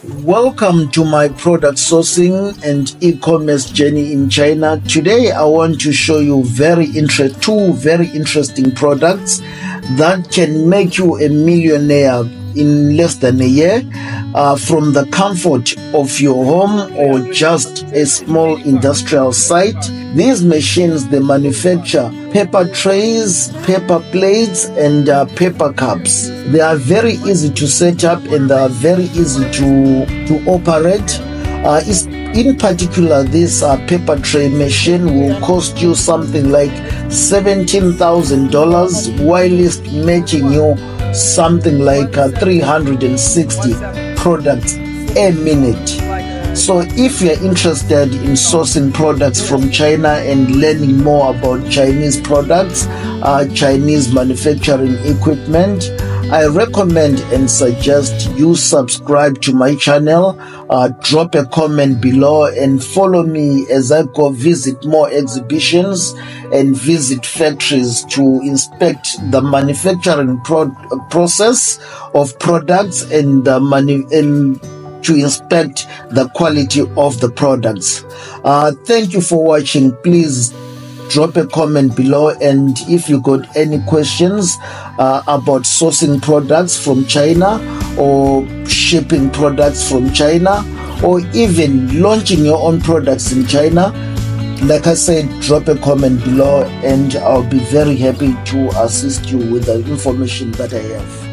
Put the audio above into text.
Welcome to my product sourcing and e-commerce journey in China. Today I want to show you two very interesting products that can make you a millionaire in less than a year from the comfort of your home or just a small industrial site. These machines, they manufacture paper trays, paper plates, and paper cups. They are very easy to set up and they are very easy to operate. In particular, this paper tray machine will cost you something like $17,000, whilst making you something like 360 products a minute. So if you're interested in sourcing products from China and learning more about Chinese products, Chinese manufacturing equipment, I recommend and suggest you subscribe to my channel, drop a comment below, and follow me as I go visit more exhibitions and visit factories to inspect the manufacturing process of products and to inspect the quality of the products. Thank you for watching. Please drop a comment below, and if you got any questions about sourcing products from China or shipping products from China or even launching your own products in China, like I said, drop a comment below and I'll be very happy to assist you with the information that I have.